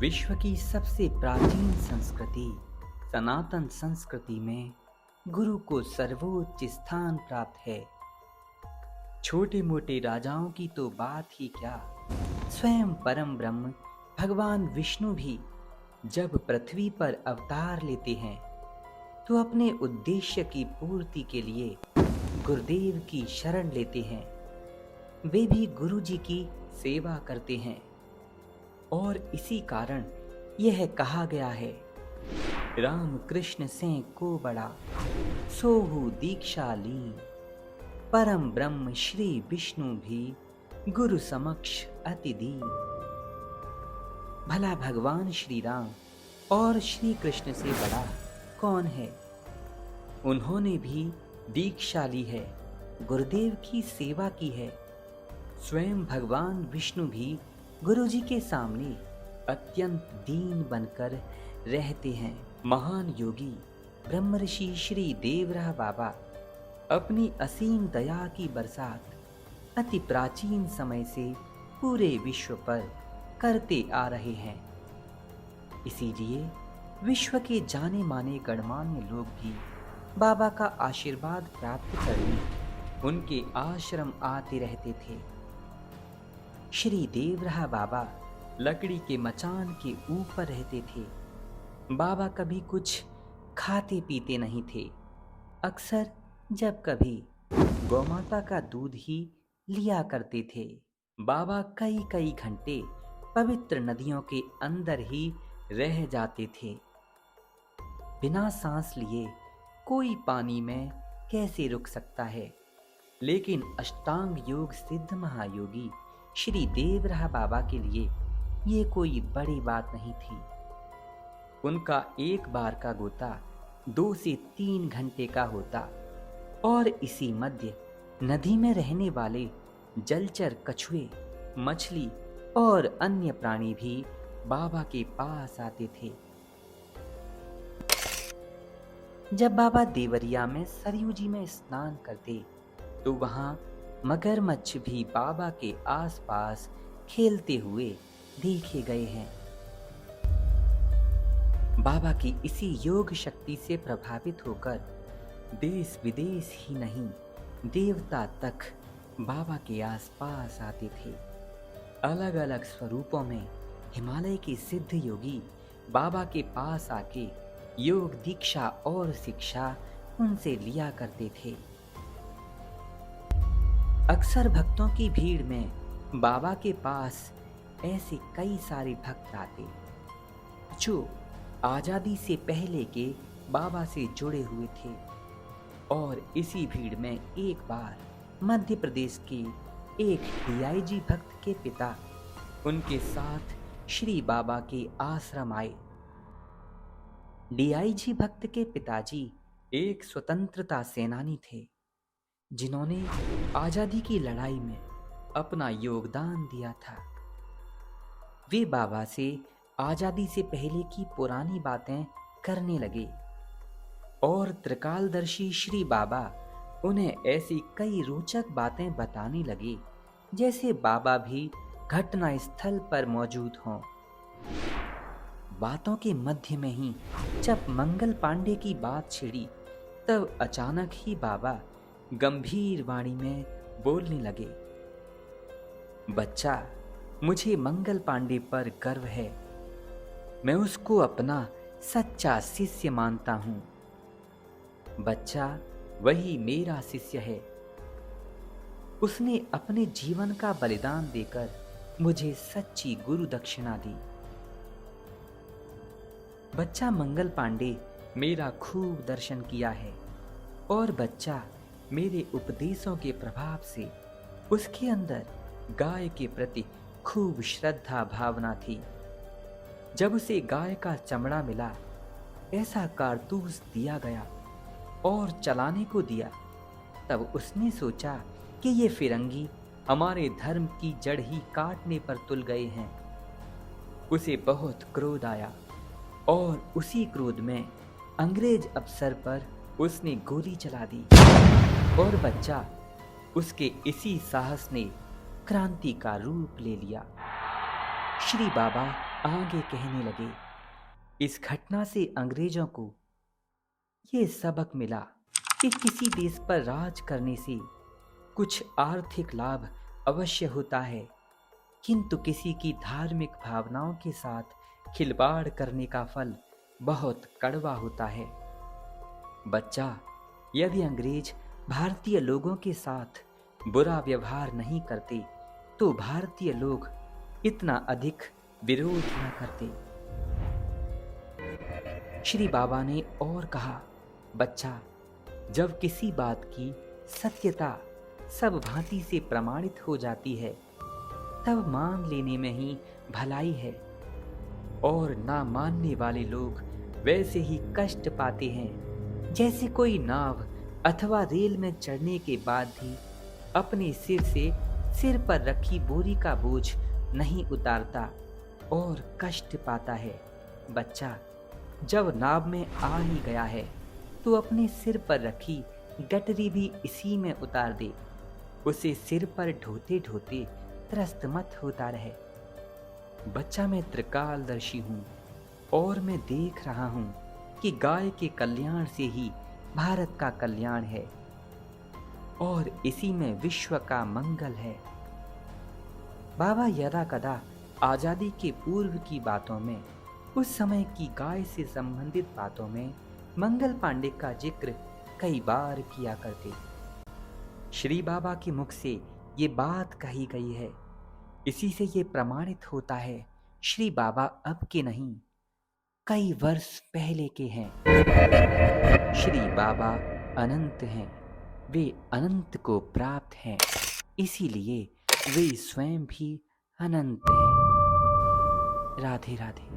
विश्व की सबसे प्राचीन संस्कृति सनातन संस्कृति में गुरु को सर्वोच्च स्थान प्राप्त है। छोटे मोटे राजाओं की तो बात ही क्या, स्वयं परम ब्रह्म भगवान विष्णु भी जब पृथ्वी पर अवतार लेते हैं तो अपने उद्देश्य की पूर्ति के लिए गुरुदेव की शरण लेते हैं। वे भी गुरु जी की सेवा करते हैं और इसी कारण यह कहा गया है, राम कृष्ण से को बड़ा सोहु दीक्षा लीन, परम ब्रह्म श्री विष्णु भी गुरु समक्ष अति दीन। भला भगवान श्री राम और श्री कृष्ण से बड़ा कौन है? उन्होंने भी दीक्षा ली है, गुरुदेव की सेवा की है। स्वयं भगवान विष्णु भी गुरु जी के सामने अत्यंत दीन बनकर रहते हैं। महान योगी ब्रह्मर्षि श्री देवराह बाबा अपनी असीम दया की बरसात अति प्राचीन समय से पूरे विश्व पर करते आ रहे हैं। इसीलिए विश्व के जाने माने गणमान्य लोग भी बाबा का आशीर्वाद प्राप्त करने उनके आश्रम आते रहते थे। श्री देवराह बाबा लकड़ी के मचान के ऊपर रहते थे। बाबा कभी कुछ खाते पीते नहीं थे। अक्सर जब कभी गौमाता का दूध ही लिया करते थे। बाबा कई कई घंटे पवित्र नदियों के अंदर ही रह जाते थे। बिना सांस लिए कोई पानी में कैसे रुक सकता है? लेकिन अष्टांग योग सिद्ध महायोगी श्री देवराह बाबा के लिए ये कोई बड़ी बात नहीं थी। उनका एक बार का गोता 2 से 3 घंटे का होता और इसी मध्य नदी में रहने वाले जलचर कछुए, मछली और अन्य प्राणी भी बाबा के पास आते थे। जब बाबा देवरिया में सरयू जी में स्नान करते तो वहां मगरमच्छ भी बाबा के आसपास खेलते हुए देखे गए हैं। बाबा की इसी योग शक्ति से प्रभावित होकर देश विदेश ही नहीं, देवता तक बाबा के आसपास आते थे। अलग अलग स्वरूपों में हिमालय के सिद्ध योगी बाबा के पास आके योग दीक्षा और शिक्षा उनसे लिया करते थे। अक्सर भक्तों की भीड़ में बाबा के पास ऐसे कई सारे भक्त आते जो आजादी से पहले के बाबा से जुड़े हुए थे। और इसी भीड़ में एक बार मध्य प्रदेश के एक डीआईजी भक्त के पिता उनके साथ श्री बाबा के आश्रम आए। डीआईजी भक्त के पिताजी एक स्वतंत्रता सेनानी थे जिन्होंने आजादी की लड़ाई में अपना योगदान दिया था। वे बाबा से आजादी से पहले की पुरानी बातें करने लगे और त्रिकालदर्शी श्री बाबा उन्हें ऐसी कई रोचक बातें बताने लगे जैसे बाबा भी घटना स्थल पर मौजूद हों। बातों के मध्य में ही जब मंगल पांडे की बात छिड़ी तब अचानक ही बाबा गंभीर वाणी में बोलने लगे, बच्चा, मुझे मंगल पांडे पर गर्व है। मैं उसको अपना सच्चा शिष्य मानता हूं। बच्चा वही मेरा शिष्य है। उसने अपने जीवन का बलिदान देकर मुझे सच्ची गुरु दक्षिणा दी। बच्चा मंगल पांडे मेरा खूब दर्शन किया है और बच्चा मेरे उपदेशों के प्रभाव से उसके अंदर गाय के प्रति खूब श्रद्धा भावना थी। जब उसे गाय का चमड़ा मिला, ऐसा कारतूस दिया गया और चलाने को दिया, तब उसने सोचा कि ये फिरंगी हमारे धर्म की जड़ ही काटने पर तुल गए हैं। उसे बहुत क्रोध आया और उसी क्रोध में अंग्रेज अफसर पर उसने गोली चला दी और बच्चा उसके इसी साहस ने क्रांति का रूप ले लिया। श्री बाबा आगे कहने लगे, इस घटना से अंग्रेजों को ये सबक मिला कि किसी देश पर राज करने से कुछ आर्थिक लाभ अवश्य होता है, किंतु किसी की धार्मिक भावनाओं के साथ खिलवाड़ करने का फल बहुत कड़वा होता है। बच्चा, यदि अंग्रेज भारतीय लोगों के साथ बुरा व्यवहार नहीं करते तो भारतीय लोग इतना अधिक विरोध न करते। श्री बाबा ने और कहा, बच्चा, जब किसी बात की सत्यता सब भांति से प्रमाणित हो जाती है तब मान लेने में ही भलाई है, और ना मानने वाले लोग वैसे ही कष्ट पाते हैं जैसे कोई नाव अथवा रेल में चढ़ने के बाद भी अपने सिर से सिर पर रखी बोरी का बोझ नहीं उतारता और कष्ट पाता है। बच्चा, जब नाव में आ ही गया है तो अपने सिर पर रखी गटरी भी इसी में उतार दे, उसे सिर पर ढोते ढोते त्रस्त मत होता रहे। बच्चा, मैं त्रिकालदर्शी हूँ और मैं देख रहा हूँ कि गाय के कल्याण से ही भारत का कल्याण है और इसी में विश्व का मंगल है। बाबा यदा कदा आजादी के पूर्व की बातों में, उस समय की गाय से संबंधित बातों में मंगल पांडे का जिक्र कई बार किया करते। श्री बाबा के मुख से ये बात कही गई है, इसी से ये प्रमाणित होता है श्री बाबा अब के नहीं, कई वर्ष पहले के हैं। श्री बाबा अनंत हैं, वे अनंत को प्राप्त हैं, इसीलिए वे स्वयं भी अनंत हैं। राधे राधे।